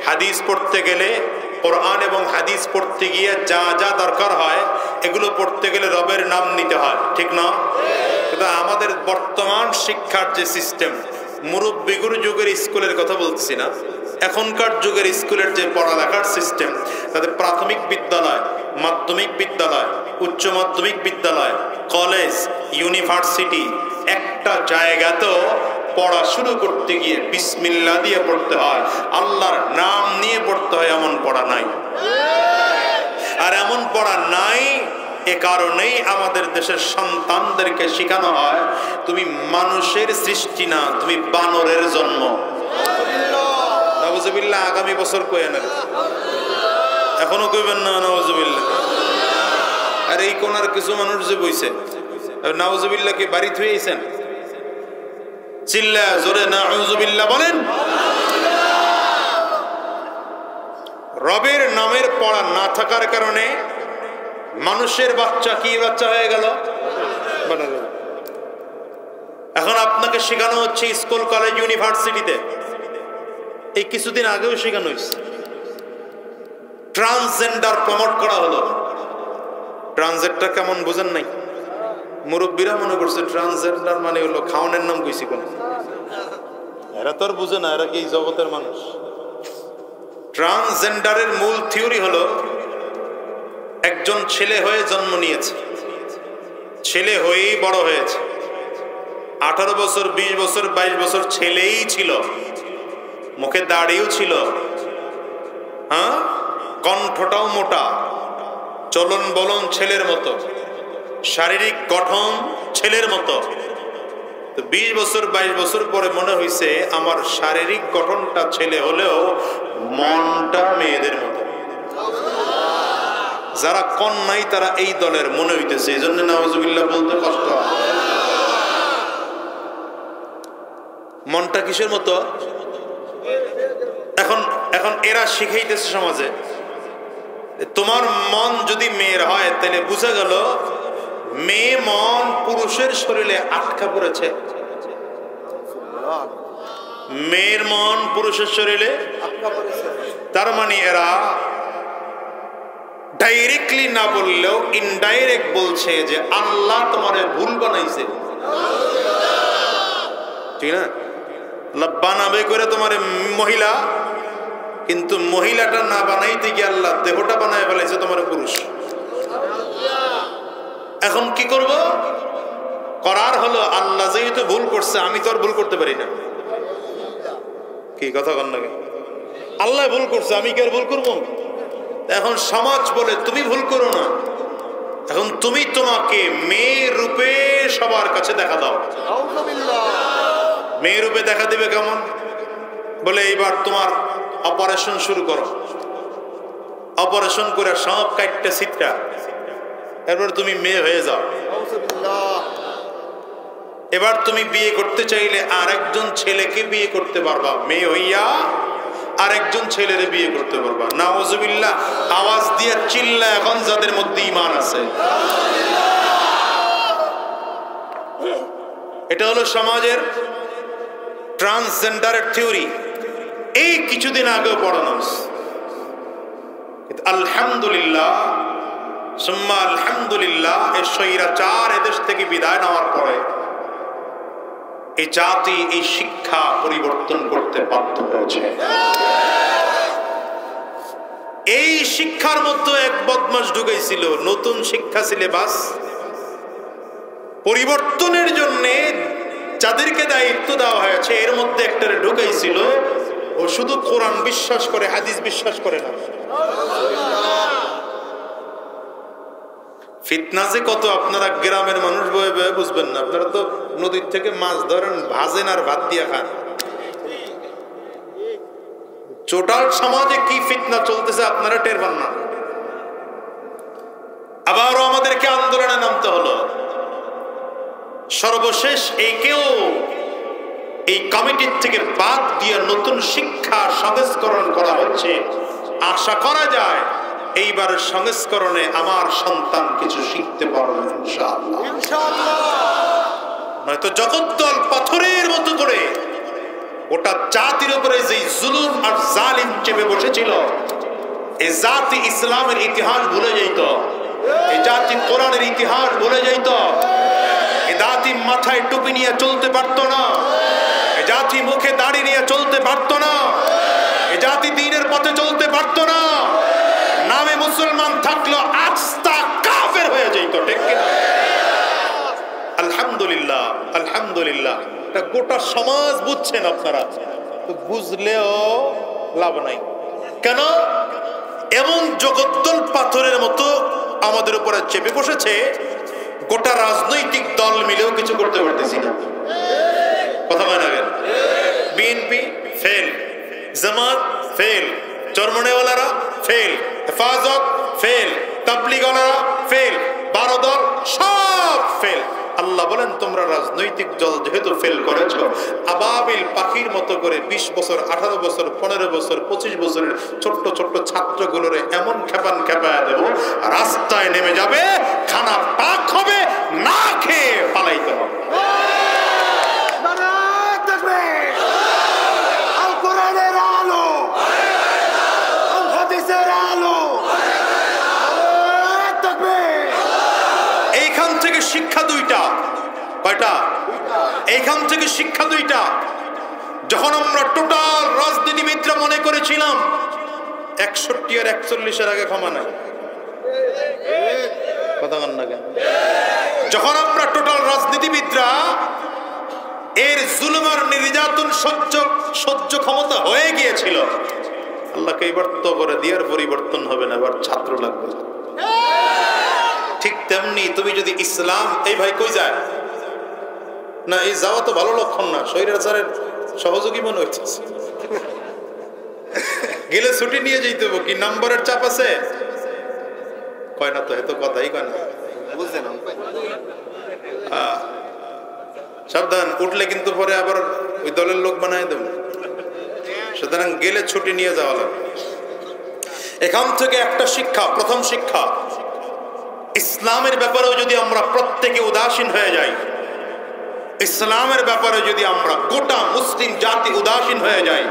[SPEAKER 1] হাদিস পড়তে গেলে, কোরআন এবং হাদিস পড়তে গিয়ে যা যা দরকার হয় এগুলো পড়তে গেলে রবের নাম নিতে হয়, ঠিক না? কিন্তু আমাদের বর্তমান শিক্ষার যে সিস্টেম, মুরব্বিগুর যুগের স্কুলের কথা বলতেছি না, এখনকার যুগের স্কুলের যে পড়ালেখার সিস্টেম, তাদের প্রাথমিক বিদ্যালয়, মাধ্যমিক বিদ্যালয়, উচ্চ মাধ্যমিক বিদ্যালয়, কলেজ, ইউনিভার্সিটি, একটা জায়গাতেও পড়া শুরু করতে গিয়ে বিসমিল্লাহ দিয়ে পড়তে হয়, আল্লাহর নাম নিয়ে পড়তে হয়, এমন পড়া নাই। আর এমন পড়া নাই এ কারণেই আমাদের দেশের সন্তানদেরকে শেখানো হয় তুমি মানুষের সৃষ্টি না, তুমি বানরের জন্ম। নাউজুবিল্লাহ, আগামী বছর কইেন, এখনো কইবেন না নাউজুবিল্লাহ। আর এই কোনার কিছু মানুষ যে বইছে নাউজুবিল্লাহ কি বাড়ি থুয়েছেন? চিল্লা জোরে নাউজুবিল্লাহ বলেন। রবের নামের পড়া না থাকার কারণে মানুষের বাচ্চা কি বাচ্চা হয়ে গেল? এখন আপনাকে শেখানো হচ্ছে স্কুল, কলেজ, ইউনিভার্সিটিতে, এই কিছুদিন আগেও শেখানো হয়েছে, ট্রান্সজেন্ডার প্রমোট করা হলো। ট্রান্সজেন্ডার কেমন বুঝেন নাই? মুরব্বীরা মনে করছে ট্রান্সজেন্ডার মানে হলো খাওয়ানোর নাম কইছি কোন, এরা তো আর বুঝে না, এরা কি এই জগতের মানুষ। ট্রান্সজেন্ডারের মূল থিওরি হলো একজন ছেলে হয়ে জন্ম নিয়েছে, ছেলে হয়েই বড় হয়েছে, 18 বছর 20 বছর 22 বছর ছেলেই ছিল, মুখে দাড়িও ছিল, হ্যাঁ, কণ্ঠটাও মোটা, চলন বলন ছেলের মতো, শারীরিক গঠন ছেলের মতো। তো 20 বছর 22 বছর পরে মনে হয়েছে আমার শারীরিক গঠনটা ছেলে হলেও মনটা মেয়েদের মতো। যারা কন্যাই তারা এই দলের মনে হইতেছে, এই জন্য নাউজুবিল্লাহ বলতে কষ্ট হয়। মনটা কিসের মতো? এখন এখন এরা শিখাইতেছে সমাজে, তোমার মন যদি মেয়ের হয় তাহলে বুঝা গেল মেয়ে মন পুরুষের শরীরে আটকা পড়েছে, মেয়ের মন পুরুষের শরীরে আটকা পড়েছে। তার মানে এরা ডাইরেক্টলি না বললেও ইনডাইরেক্ট বলছে যে আল্লাহ তোমারে ভুল বানাইছে, ঠিক না? আল্লাহ বানাবে করে তোমারে মহিলা, কিন্তু মহিলাটা না বানাইতে গিয়ে আল্লাহ দেহটা বানায় ফেলাইছে তোমার পুরুষ। এখন কি করব? করার হলো আল্লাহ যেহেতু ভুল করছে আমি তো আর ভুল করতে পারি না। কি কথা কন না? আল্লাহ ভুল করছে, আমি কি আর ভুল করবো? এখন সমাজ বলে তুমি ভুল করো না, এখন তুমি তোমাকে মেয়ে রূপে সবার কাছে দেখা দাও। মেয়ে রূপে দেখা দিবে কেমন? বলে এইবার তোমার অপারেশন শুরু করো, অপারেশন করে সব কাটটা সিটটা, এরপর তুমি মেয়ে হয়ে যাও। এবার তুমি বিয়ে করতে চাইলে আরেকজন ছেলেকে বিয়ে করতে পারবা, মেয়ে হইয়া আরেকজন ছেলেরে বিয়ে করতে পারবা। নাউজুবিল্লাহ আওয়াজ দিয়ে চিল্লা এখন যাদের মধ্যে ঈমান আছে। এটা হলো সমাজের ট্রান্সজেন্ডারের থিওরি। এই কিছুদিন আগেও পড়ানো হয়েছে। আলহামদুলিল্লাহ সুম্মা আলহামদুলিল্লাহ, এই স্বৈরাচার এদেশ থেকে বিদায় নেওয়ার পরে এই জাতি এই শিক্ষা পরিবর্তন করতে বাধ্য হয়েছে। এই শিক্ষার মধ্যে এক বদমাশ ঢুকেছিল, নতুন শিক্ষা সিলেবাস পরিবর্তনের জন্য যাদেরকে দায়িত্ব দেওয়া হয়েছে এর মধ্যে একটা ঢুকেছিল, ও শুধু কোরআন বিশ্বাস করে, হাদিস বিশ্বাস করে না। ফিতনা যে কত আপনারা গ্রামের মানুষ বয়ে বয়ে বুঝবেন না। আপনারা তো নদীর থেকে মাছ ধরেন, ভাজেন আর ভাত দিয়ে খান। টোটাল সমাজে কি ফিতনা চলতেছে আপনারা টের পান না। আবারও আমাদেরকে আন্দোলনে নামতে হলো। সর্বশেষ একেও এই কমিটির থেকে বাদ দিয়ে নতুন শিক্ষা সংস্করণ করা হচ্ছে। আশা করা যায় এইবার সংস্করণে আমার সন্তান কিছু শিখতে পারবে ইনশাআল্লাহ। নয়তো জগদ্দল পাথরের মতো করে গোটা জাতির উপরে যে জুলুম আর জালিম চেপে বসেছিল, এই জাতি ইসলামের ইতিহাস ভুলে যেত, এই জাতি কোরআনের ইতিহাস ভুলে যেত, এই জাতি মাথায় টুপি নিয়ে চলতে পারতো না, এই জাতি মুখে দাড়ি নিয়ে চলতে পারতো না, এই জাতি দ্বীনের পথে চলতে পারতো না। নামে মুসলমান থাকলো আস্তা কাফের হয়ে যেত, ঠিক কিনা? আলহামদুলিল্লাহ আলহামদুলিল্লাহ, এটা গোটা সমাজ বুঝছেন আপনারা, তো বুঝলেও লাভ নাই। কেন? এমন জগদ্দল পাথরের মতো আমাদের উপরে চেপে বসেছে, গোটা রাজনৈতিক দল মিলেও কিছু করতে পারতেছি না। কথা বলে না কেন? বিএনপি ফেল, জামাত ফেল, চরমনেওয়ালারা ফেল, হেফাজত ফেল, তাবলীগওয়ালারা ফেল, 12 দল সব ফেল। আল্লাহ বলেন তোমরা রাজনৈতিক দল যেহেতু ফেল করেছো, আবাবিল পাখির মতো করে 20 বছর 18 বছর 15 বছর 25 বছরের ছোট্ট ছোট্ট ছাত্রগুলোরে এমন খেপান খেপায়া দেব, রাস্তায় নেমে যাবে, খানা পাক হবে, না খেয়ে পালাইতে হবে। এইখান থেকে শিক্ষা দুইটা। কয়টা? এইখান থেকে শিক্ষা দুইটা। যখন আমরা টোটাল রাজনীতিবিদরা মনে করেছিলাম 61 আর 41-এর আগে ক্ষমা নাই, কথা বলেন না কেন? যখন আমরা টোটাল রাজনীতিবিদরা এর জুলুম আর নির্যাতন সহ্য ক্ষমতা হয়ে গিয়েছিল, আল্লাহকে এবার তো করে দিয়ার পরিবর্তন হবে না, এবার ছাত্র লাগবে। ঠিক তেমনি তুমি যদি ইসলাম, এই ভাই কই যায় না, এই যাওয়া তো ভালো লক্ষণ না, স্বৈরাচারের সহযোগী মনে হচ্ছে। গেলে ছুটি নিয়ে যেতে হবে, কি নম্বরের চাপ আছে? কয় না তো, এত কথাই কয় না, বুঝলেন? সাবধান, উঠলে কিন্তু পরে আবার ওই দলের লোক বানায় দেব। সুতরাং গেলে ছুটি নিয়ে যাওয়া লাগবে। এখান থেকে একটা শিক্ষা, প্রথম শিক্ষা, ইসলামের ব্যাপারেও যদি আমরা প্রত্যেকে উদাসীন হয়ে যাই, ইসলামের ব্যাপারে যদি আমরা গোটা মুসলিম জাতি উদাসীন হয়ে যাই,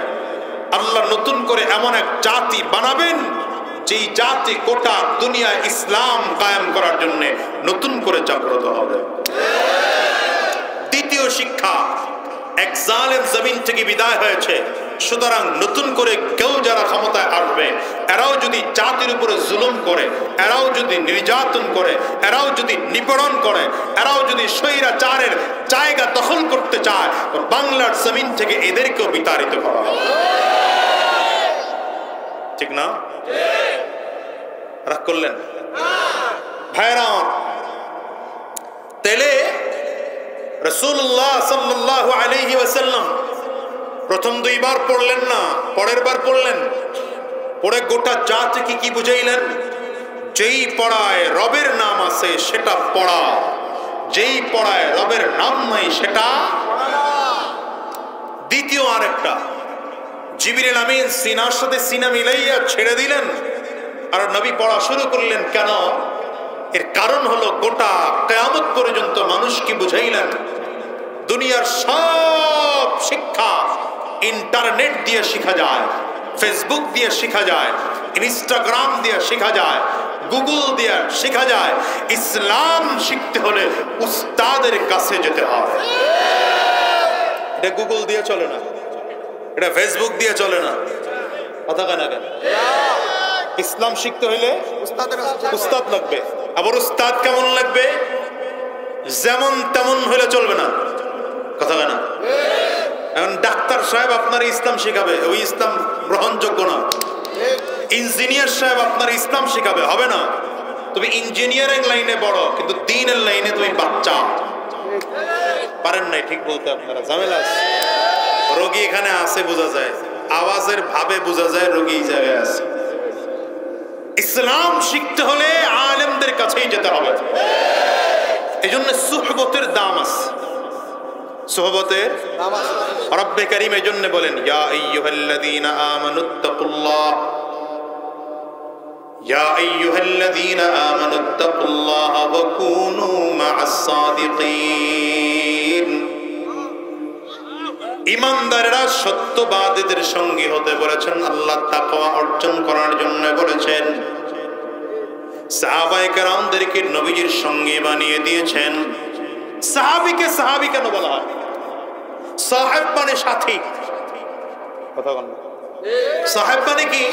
[SPEAKER 1] আল্লাহ নতুন করে এমন এক জাতি বানাবেন যেই জাতি গোটা দুনিয়ায় ইসলাম কায়েম করার জন্য নতুন করে জাগ্রত হবে। দ্বিতীয় শিক্ষা, এক জালেম জমিন থেকে বিদায় হয়েছে, সুতরাং নতুন করে কেউ যারা ক্ষমতায় আসবে, এরাও যদি জাতির উপরে জুলুম করে, এরাও যদি নির্যাতন করে, এরাও যদি নিপীড়ন করে, এরাও যদি স্বৈরাচারের জায়গা দখল করতে চায়, বাংলার জমিন থেকে এদেরকেও বিতাড়িত করা হবে। ঠিক না? রাগ করলেন ভাইরা? তেলে রাসূলুল্লাহ সাল্লাল্লাহু আলাইহি ওয়াসাল্লাম প্রথম দুইবার পড়লেন না, পরের বার পড়লেন, পড়ে গোটা জাতিকে কি বুঝাইলেন? যেই পড়ায় রবের নাম আছে সেটা পড়া, যেই পড়ায় রবের নাম নাই সেটা। দ্বিতীয় আরেকটা, জিবরিল আমিন সিনার সাথে সিনা মিলাইয়া ছেড়ে দিলেন, আর নবী পড়া শুরু করলেন। কেন? এর কারণ হলো গোটা কিয়ামত পর্যন্ত মানুষকে বুঝাইলেন দুনিয়ার সব শিক্ষা ইন্টারনেট দিয়ে শেখা যায়, ফেসবুক দিয়ে শেখা যায়, ইনস্টাগ্রাম দিয়ে শেখা যায়, গুগল দিয়ে শেখা যায়। ইসলাম শিখতে হলে উস্তাদের কাছে যেতে হয়। এটা গুগল দিয়ে চলে না, এটা ফেসবুক দিয়ে চলে না। কথা কেন? ইসলাম শিখতে হইলে উস্তাদ লাগবে। আবার উস্তাদ কেমন লাগবে? যেমন তেমন হইলে চলবে না। কথা কেন? এখন ডাক্তার সাহেব আপনার ইসলাম শিখাবে, ওই ইসলাম গ্রহণযোগ্য না। ইঞ্জিনিয়ার সাহেব আপনার ইসলাম শিখাবে, হবে না। তুমি ইঞ্জিনিয়ারিং লাইনে বড়, কিন্তু দ্বীনের লাইনে তুমি বাচ্চা, পারেন নাই ঠিক বলতে। আপনারা ঝামেলা আছে। রোগী এখানে আছে বোঝা যায়, আওয়াজের ভাবে বোঝা যায় রোগী এই জায়গায় আছে। ইসলাম শিখতে হলে আলেমদের কাছেই যেতে হবে। এই জন্য সুহবতের দাম আছে, সুহবতের রব্বে কারীম এই জন্য বলেন, ইয়া আইয়ুহাল্লাযীনা আমানুত্তাকুল্লাহ, ইয়া আইয়ুহাল্লাযীনা আমানুত্তাকুল্লাহ ওয়া কুনু মা'আস সাদিকিন। ইমানদারেরা সত্যবাদীদের সঙ্গী হতে বলেছেন, আল্লাহ তাকওয়া অর্জন করার জন্য বলেছেন। সাহাবায়ে কেরামদেরকে নবীজির সঙ্গী বানিয়ে দিয়েছেন। সাহাবীকে সাহাবী কেন বলা হয়? সাহেব মানে সাথী। কথা বল না, সাহেব মানে কি?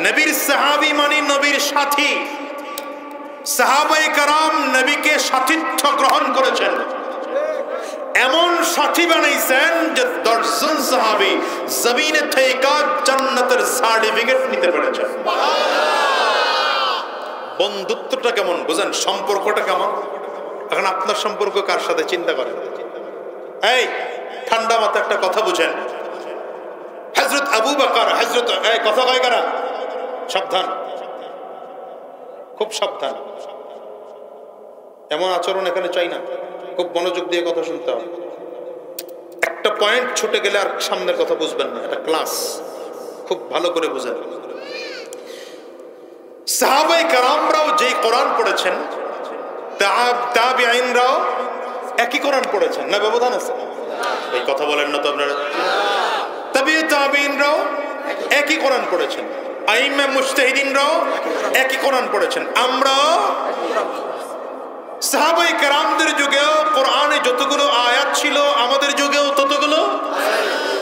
[SPEAKER 1] নবীর সাহাবী মানে নবীর সাথী। সাহাবায়ে কেরাম নবীকে সাথীত্ব গ্রহণ করেছেন, এমন সাথী বানাইছেন যে 10 জন সাহাবী জমিনে থেকে জান্নাতের সার্টিফিকেট নিতে পেরেছেন। বন্ধুত্বটা কেমন বুঝেন, সম্পর্কটা কেমন? এখন আপনার সম্পর্ক কার সাথে চিন্তা করেন। এই ঠান্ডা মাথায় একটা কথা বুঝেন, হযরত আবু বকর, হযরত এই কথা কয় কারা? সাবধান, খুব সাবধান। এমন আচরণ এখানে চাই না। খুব মনোযোগ দিয়ে কথা শুনতে হবে। একটা পয়েন্ট ছুটে গেলে আর সামনের কথা বুঝবেন না। এটা ক্লাস, খুব ভালো করে বুঝেন। সাহাবায়ে কেরামরাও যেই কোরআন পড়েছেন, তাবিঈনরাও একই কোরআন পড়েছেন, না ব্যবধান আছে? এই কথা বলেন না তো আপনারা। তাবিঈনরাও একই কোরআন পড়েছেন, আইম্মা মুজতাহিদিনরাও একই কোরআন পড়েছেন। আমরাও সাহাবায়ে কেরামদের যুগেও কোরআনে যতগুলো আয়াত ছিল আমাদের যুগেও ততগুলো,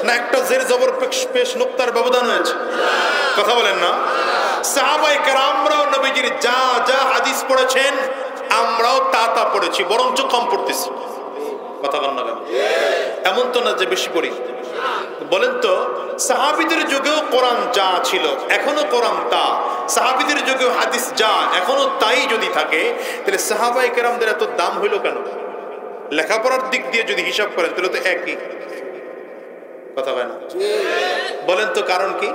[SPEAKER 1] না একটা জের জবর পেশ নুক্তার ব্যবধান হয়েছে? কথা বলেন না। সাহাবায়ে কেরামরাও নবীজির যা যা হাদিস পড়েছেন তা পড়েছি, বরঞ্চ কম পড়তেছি। কথা বল না কেন? এমন তো না যে বেশি পড়ি। বলেন তো, সাহাবীদের যুগেও কোরআন যা ছিল এখনো কোরআন তা, সাহাবীদের যুগেও হাদিস যা এখনো তাই যদি থাকে, তাহলে সাহাবায়ে কেরামদের এত দাম হইল কেন? লেখাপড়ার দিক দিয়ে যদি হিসাব করেন তাহলে তো একই। কথা হয় না? বলেন তো কারণ কি?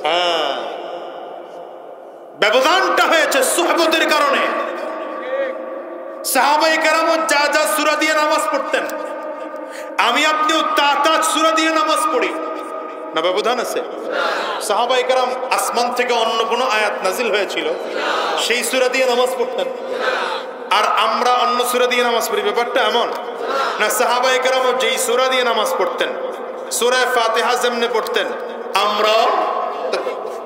[SPEAKER 1] হ্যাঁ, ব্যবধানটা হয়েছে সুহবতের কারণে। সাহাবায়ে কেরাম যা যা সূরা দিয়ে নামাজ পড়তেন, আমি আপনিও তা সূরা দিয়ে নামাজ পড়ি না, ব্যবধান আছে? সাহাবায়ে কেরাম আসমান থেকে অন্য কোনো আয়াত নাজিল হয়েছিল সেই সূরা দিয়ে নামাজ পড়তেন, আর আমরা অন্য সূরা দিয়ে নামাজ পড়ি, ব্যাপারটা এমন না। সাহাবায়ে কেরাম যেই সূরা দিয়ে নামাজ পড়তেন, সূরা ফাতিহা যেমনে পড়তেন, আমরা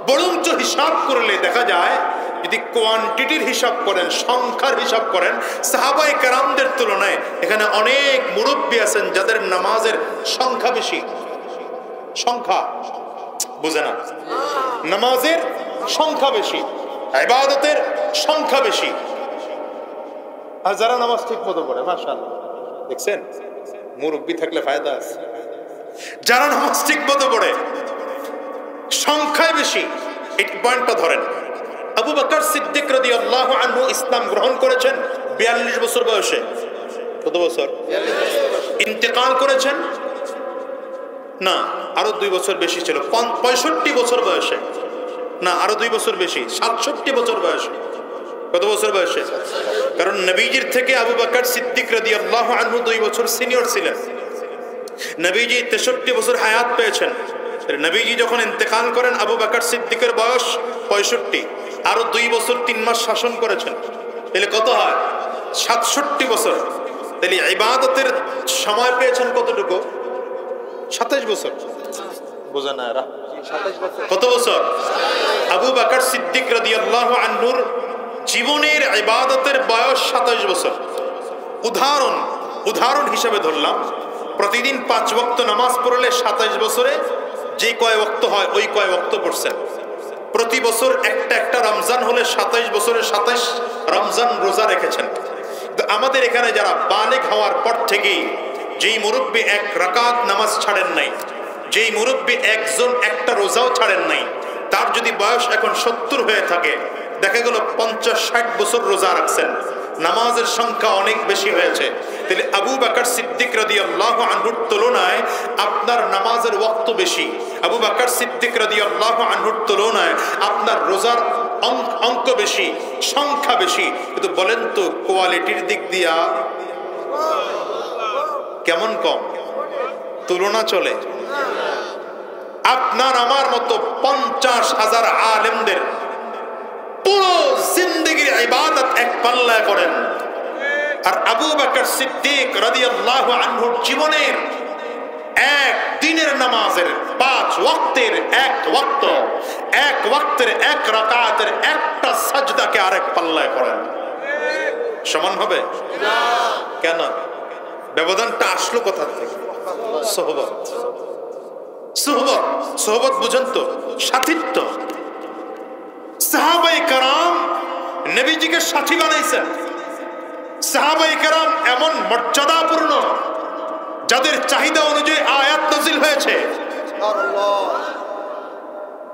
[SPEAKER 1] বরঞ্চ হিসাব করলে দেখা যায়, যদি কোয়ান্টিটির হিসাব করেন, সংখ্যার হিসাব করেন, সাহাবায়ে কেরামদের তুলনায় এখানে অনেক মুরব্বী আছেন যাদের নামাজের সংখ্যা বেশি। সংখ্যা বুঝে না, নামাজের সংখ্যা বেশি, ইবাদতের সংখ্যা বেশি। আর যারা নামাজ ঠিক মতো পড়ে, মাশাআল্লাহ, দেখছেন মুরব্বী থাকলে ফায়দা আছে। যারা নামাজ ঠিক মতো পড়ে সংখ্যায় বেশি, এই পয়েন্টটা ধরেন। আবু বকর সিদ্দিক রাদিয়াল্লাহু আনহু ইসলাম গ্রহণ করেছেন 42 বছর বয়সে। কত বছর? ইন্তেকাল করেছেন না, আরো 2 বছর বেশি ছিল, 65 বছর বয়সে, না আরো 2 বছর বেশি, 67 বছর বয়সে। কত বছর বয়সে? কারণ নবীজির থেকে আবু বকর সিদ্দিক রাদিয়াল্লাহু আনহু 2 বছর সিনিয়র ছিলেন। নবীজি 63 বছর হায়াত পেয়েছেন। নবীজি যখন ইন্তেকাল করেন আবু বকর সিদ্দিকের বয়স 65, আরো 2 বছর 3 মাস শাসন করেছেন, তাহলে কত হয়? 67 বছর। তাহলে ইবাদতের সময় পেয়েছেন কতটুকু? 27 বছর। বোঝা না এরা? কত বছর? আবু বকর সিদ্দিক রাদিয়াল্লাহু আনহুর জীবনের ইবাদতের বয়স 27 বছর। উদাহরণ হিসেবে ধরলাম, প্রতিদিন 5 ওয়াক্ত নামাজ পড়লে 27 বছরে যে কয় ওয়াক্ত হয় ওই কয় ওয়াক্ত পড়ছেন। প্রতি বছর একটা রমজান হলে 27 বছরে 27 রমজান রোজা রেখেছেন। আমাদের এখানে যারা বালেগ হওয়ার পর থেকেই যেই মুরব্বী 1 রাকাত নামাজ ছাড়েন নাই, যেই মুরব্বী একজন একটা রোজাও ছাড়েন নাই, তার যদি বয়স এখন 70 হয়ে থাকে, দেখা গেল 50-60 বছর রোজা রাখছেন, নামাজের সংখ্যা অনেক বেশি হয়েছে। তাহলে আবু বকর সিদ্দিক রাদিয়াল্লাহু আনহুর তুলনায় আপনার নামাজের ওয়াক্ত বেশি, আবু বকর সিদ্দিক রাদিয়াল্লাহু আনহুর তুলনায় আপনার রোজার অঙ্ক বেশি, সংখ্যা বেশি। কিন্তু বলেন তো কোয়ালিটির দিক দিয়া কেমন কম? তুলনা চলে? আপনার আমার মতো 50,000 আলেমদের পুরো জিন্দেগীর ইবাদত এক পাল্লায় করেন, আর আবু বকর সিদ্দিক রাদিয়াল্লাহু আনহুর জীবনের এক দিনের নামাজের 5 ওয়াক্তের এক ওয়াক্তের 1 রাকাতের একটা সাজদাকে আরেক পাল্লায় করেন, সমান হবে? কেন? ব্যবধানটা আসলো কোথা থেকে? সোহবত বুঝেন তো, সাথিত্ব। সাহাবায়ে কেরাম নবীজিকে সাথী বানাইছেন। সাহাবায়ে কেরাম এমন মর্যাদাপূর্ণ যাদের চাহিদা অনুযায়ী আয়াত নাযিল হয়েছে।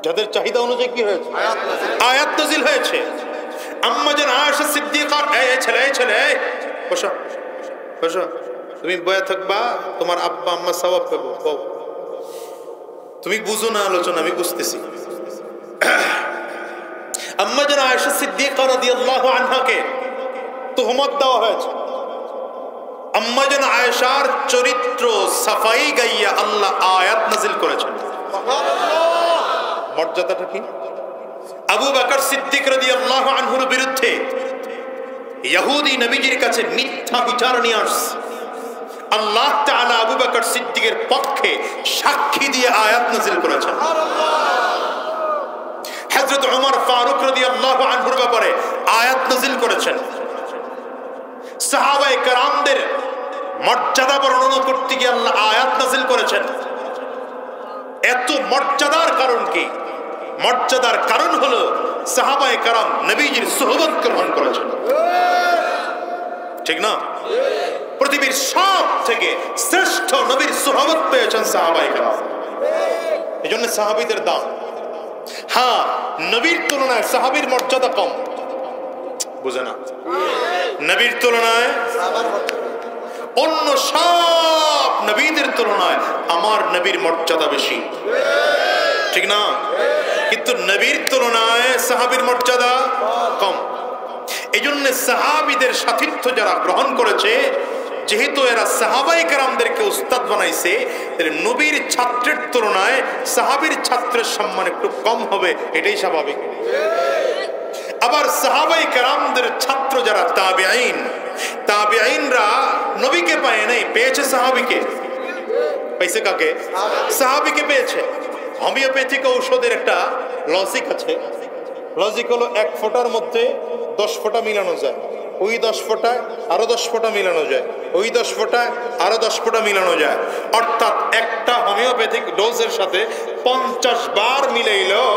[SPEAKER 1] যাদের চাহিদা অনুযায়ী কি হয়েছে? আয়াত নাযিল হয়েছে। আম্মা জান আয়েশা সিদ্দিকা, এই ছেলে বসো, তুমি বয়া থাকবা, তোমার আব্বা আম্মা সওয়াব পাবো। তুমি বুঝো না আলোচনা, আমি বুঝতেছি। আম্মা জান আয়েশা সিদ্দিকা রাদিয়াল্লাহু আনহাকে তুহমত দেওয়া হয়েছে। আম্মা জান আয়েশার চরিত্র সাফাই গাইয়া আল্লাহ আয়াত নাযিল করেছেন। মর্যাদাটা কি? আবু বকর সিদ্দিক রাদিয়াল্লাহু আনহুর বিরুদ্ধে ইহুদি নবীজির কাছে মিথ্যা বিচার নিয়ে আসছে। আল্লাহ তাআলা আবু বকর সিদ্দিকের পক্ষে সাক্ষী দিয়ে আয়াত নাযিল করেছেন। হযরত ওমর ফারুক রাদিয়াল্লাহু আনহুর ব্যাপারে আয়াত নাযিল করেছেন। সাহাবায়ে কেরামদের মর্যাদা বর্ণনা করতে গিয়ে আল্লাহ আয়াত নাযিল করেছেন। এত মর্যাদার কারণ কি? মর্যাদার কারণ হলো সাহাবায়ে কেরাম নবীজির সুহবত গ্রহণ করেছেন। ঠিক না? পৃথিবীর সব থেকে শ্রেষ্ঠ নবীর সুহবত পেয়েছেন সাহাবায়ে কেরাম। এজন্য সাহাবীদের দাম। হ্যাঁ, নবীর তুলনায় সাহাবীর মর্যাদা কম। বুঝে না? নবীর তুলনায় অন্য সব নবীদের তুলনায় আমার নবীর মর্যাদা বেশি, ঠিক না? কিন্তু নবীর তুলনায় সাহাবীর মর্যাদা কম। এই জন্য সাহাবীদের সাথিত্ব যারা গ্রহণ করেছে, যেহেতু এরা সাহাবায়ে কেরামদেরকে উস্তাদ বানাইছে, তাহলে নবীর ছাত্রের তুলনায় সাহাবীর ছাত্রের সম্মান একটু কম হবে, এটাই স্বাভাবিক। আবার সাহাবায়ে কেরামদের ছাত্র যারা তাবেঈন, তাবেঈনরা নবীকে পায় নাই, পেয়েছে সাহাবীকে। পাইছে কাকে? সাহাবীকে পেয়েছে। হোমিওপ্যাথিক ঔষধের একটা লজিক আছে। লজিক হলো 1 ফোঁটার মধ্যে 10 ফোঁটা মিলানো যায়, ওই 10 ফোঁটায় আরো 10 ফোঁটা মিলানো যায়, ওই 10 ফোঁটায় আরো 10 ফোঁটা মিলানো যায়। অর্থাৎ একটা হোমিওপ্যাথিক ডোজের সাথে 50 বার মিলাইলেও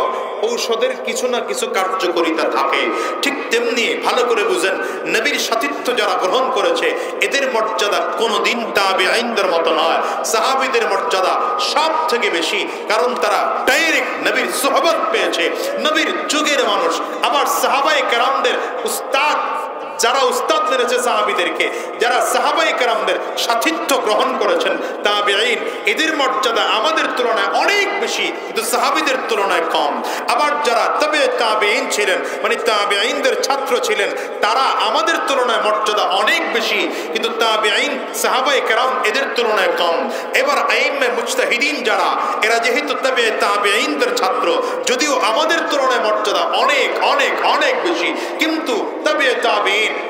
[SPEAKER 1] ঔষধের কিছু না কিছু কার্যকারিতা থাকে। ঠিক তেমনি ভালো করে বুঝেন, নবীর সাথিত্ব যারা গ্রহণ করেছে এদের মর্যাদা কোনোদিন তাবেঈনদের মতো নয়। সাহাবীদের মর্যাদা সব থেকে বেশি, কারণ তারা ডাইরেক্ট নবীর সুহবত পেয়েছে, নবীর যুগের মানুষ। আবার সাহাবায়ে কেরামদের উস্তাদ, যারা উস্তাদ মেরেছে সাহাবীদেরকে, যারা সাহাবায়ে কেরামদের সাথিত্ব গ্রহণ করেছেন তাবেঈন, এদের মর্যাদা আমাদের তুলনায় অনেক বেশি, কিন্তু সাহাবীদের তুলনায় কম। আবার যারা তাবেঈন ছিলেন, মানে তাবেঈনদের ছাত্র ছিলেন, তারা আমাদের তুলনায় মর্যাদা অনেক বেশি, কিন্তু তাবেঈন সাহাবায়ে কেরাম এদের তুলনায় কম। এবার আইম্মে মুজতাহিদিন যারা, এরা যেহেতু তাবেঈনদের ছাত্র, যদিও আমাদের তুলনায় মর্যাদা অনেক অনেক অনেক বেশি, কিন্তু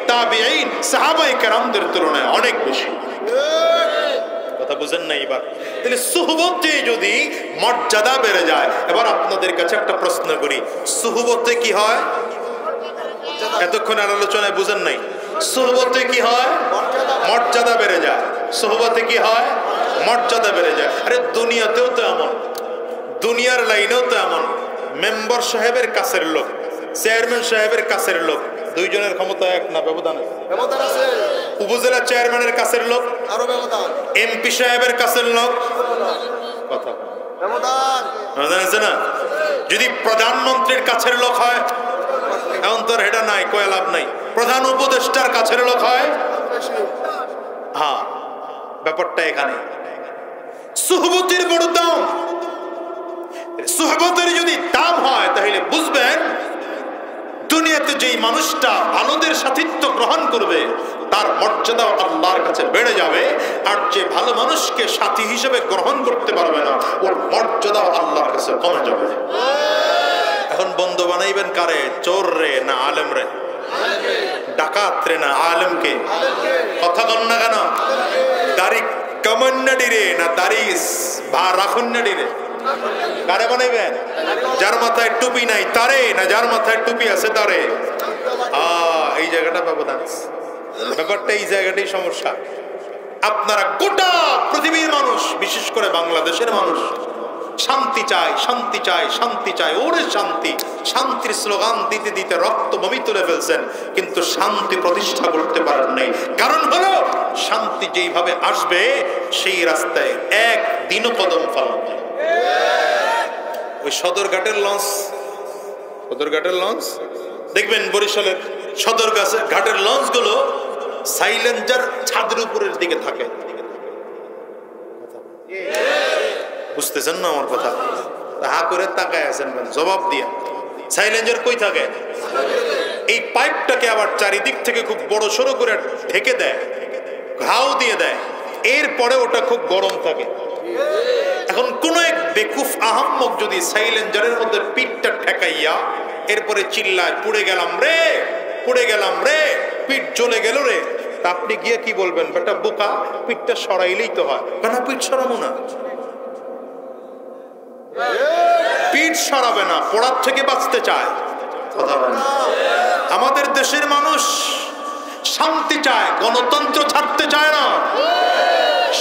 [SPEAKER 1] তাবেঈন সাহাবায়ে কেরামদের তুলনায় অনেক বেশি। কথা বুঝেন না? এবার তাহলে সুহবতে যদি মর্যাদা বেড়ে যায়, এবার আপনাদের কাছে একটা প্রশ্ন করি, সুহবতে কি হয়? এতক্ষণ আলোচনায় বুঝেন নাই। সুহবতে কি হয়? মর্যাদা বেড়ে যায়। সুহবতে কি হয়? মর্যাদা বেড়ে যায়। আরে দুনিয়াতেও তো এমন, দুনিয়ার লাইনেও তো এমন। মেম্বার সাহেবের কাছের লোক, চেয়ারম্যান সাহেবের কাছের লোক, দুইজনের ক্ষমতা এক না? ব্যবধান আছে। উপজেলা চেয়ারম্যানের কাছের লোক, আরো ব্যবধান। এমপি সাহেবের কাছের লোক, কথা ব্যবধান আছে না? যদি প্রধানমন্ত্রীর কাছের লোক হয়, এখন তোর হেডা নাই, কয় লাভ নাই। প্রধান উপদেষ্টার কাছের লোক হয়, হ্যাঁ, ব্যাপারটা এখানে। সুহবতের বড় দাম। সুহবতের যদি দাম হয়, তাহলে বুঝবেন দুনিয়াতে যেই মানুষটা ভালোদের সাথিত্ব গ্রহণ করবে তার মর্যাদা আল্লাহর কাছে বেড়ে যাবে, আর যে ভালো মানুষকে সাথী হিসেবে গ্রহণ করতে পারবে না, ওর মর্যাদা আল্লাহর কাছে কমে যাবে। এখন বন্ধু বানাইবেন কারে? চোর রে না আলেম রে? ডাকাত রে না আলেমকে? কথা কন না কেন? দাড়ি কামান্নাডি রে না দাড়ি ভা রাখুন্নাডি রে? কারে বানাইবেন? যার মাথায় টুপি নাই তারে, না যার মাথায় টুপি আছে তারে? এই জায়গাটা ব্যবধান আছে। ব্যাপারটা এই জায়গাটাই সমস্যা। আপনারা গোটা পৃথিবীর মানুষ, বিশেষ করে বাংলাদেশের মানুষ শান্তি চায়, শান্তি চায়, শান্তি চায়, ওরে শান্তি, শান্তির স্লোগান দিতে দিতে রক্ত বমি তুলে ফেলছেন, কিন্তু শান্তি প্রতিষ্ঠা করতে পারেন নাই। কারণ হলো শান্তি যেইভাবে আসবে সেই রাস্তায় একদিনও কদম ফেলান যায়। ওই সদরঘাটের লঞ্চ দেখবেন, বরিশালের সদরঘাটের লঞ্চ গুলো সাইলেন্সার ছাদের উপরের দিকে থাকে। বুঝতেছেন না আমার কথা? হা করে তাকায় আছেন, জবাব দিয়ে। সাইলেন্সার কই থাকে? এই পাইপটাকে আবার চারিদিক থেকে খুব বড় সড়ো করে ঢেকে দেয়, ঘাও দিয়ে দেয়, এরপরে ওটা খুব গরম থাকে। এখন কোন এক বেকুফ আহাম্মক যদি সাইলেন্সারের মধ্যে পিঠটা ঠেকাইয়া এরপরে চিল্লায়, পুড়ে গেলাম রে, পুড়ে গেলাম রে, পিঠ জ্বলে গেল রে, তা আপনি গিয়ে কি বলবেন? বেটা বোকা, পিঠটা সরাইলেই তো হয়। কেন পিঠ সরাবো না? পিঠ সরাবে না, পড়ার থেকে বাঁচতে চায়। কথা বলেন। আমাদের দেশের মানুষ শান্তি চায়, গণতন্ত্র ছাড়তে চায় না।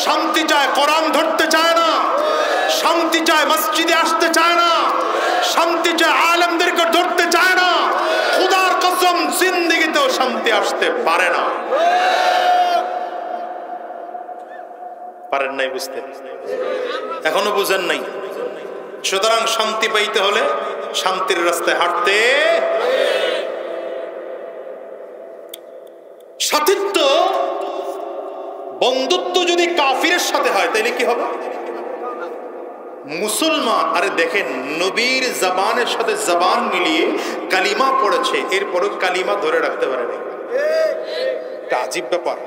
[SPEAKER 1] শান্তি চায়, কোরআন ধরতে চায় না। শান্তি চায়, মসজিদে আসতে চায় না। শান্তি চায়, আলেমদেরকে ধরতে চায় না। খুদার কসম, জিন্দেগিতেও শান্তি আসতে পারে না। পারেন নাই বুঝতে, এখনো বুঝেন নাই। সুতরাং শান্তি পাইতে হলে শান্তির রাস্তায় হাঁটতে। সাথিত্ব, বন্ধুত্ব যদি কাফিরের সাথে হয় তাহলে কি হবে? মুসলমান, আরে দেখেন নবীর জবানের সাথে জবান মিলিয়ে কালিমা পড়েছে, এরপরও কালিমা ধরে রাখতে পারেনি। এটা আজীব ব্যাপার।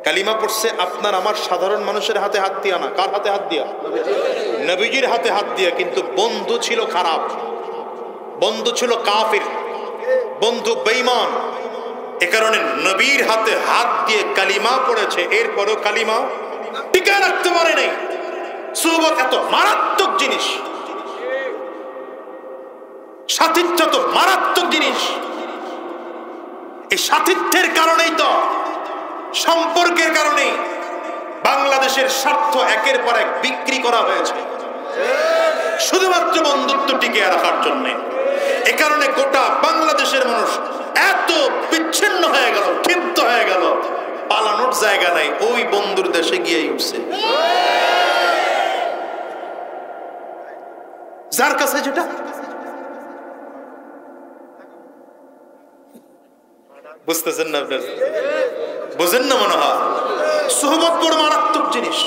[SPEAKER 1] কালিমা পড়ছে আপনার আমার সাধারণ মানুষের হাতে হাত দিয়া না। কার হাতে হাত দিয়া? নবীজির হাতে হাত দিয়া। কিন্তু বন্ধু ছিল খারাপ, বন্ধু ছিল কাফির, বন্ধু বেঈমান। এ কারণে নবীর হাতে হাত দিয়ে কালিমা পড়েছে, এরপরও কালিমা টিকে রাখতে পারে নাই। সুহবত এত মারাত্মক জিনিস, সাথিত্ব তো মারাত্মক জিনিস। এই সাথিত্বের কারণেই তো, সম্পর্কের কারণেই বাংলাদেশের স্বার্থ একের পর এক বিক্রি করা হয়েছে শুধুমাত্র বন্ধুত্ব টিকিয়ে রাখার জন্য। এ কারণে গোটা বাংলাদেশের মানুষ এত বিচ্ছিন্ন হয়ে গেল, ক্ষিপ্ত হয়ে গেল, পালানোর জায়গা নাই, ওই বন্ধুর দেশে গিয়েই উঠছে। যার কাছে যেটা বুঝতেছেন না, আপনার বোঝেন না মনে হয়। সুহবত বড় মারাত্মক জিনিস।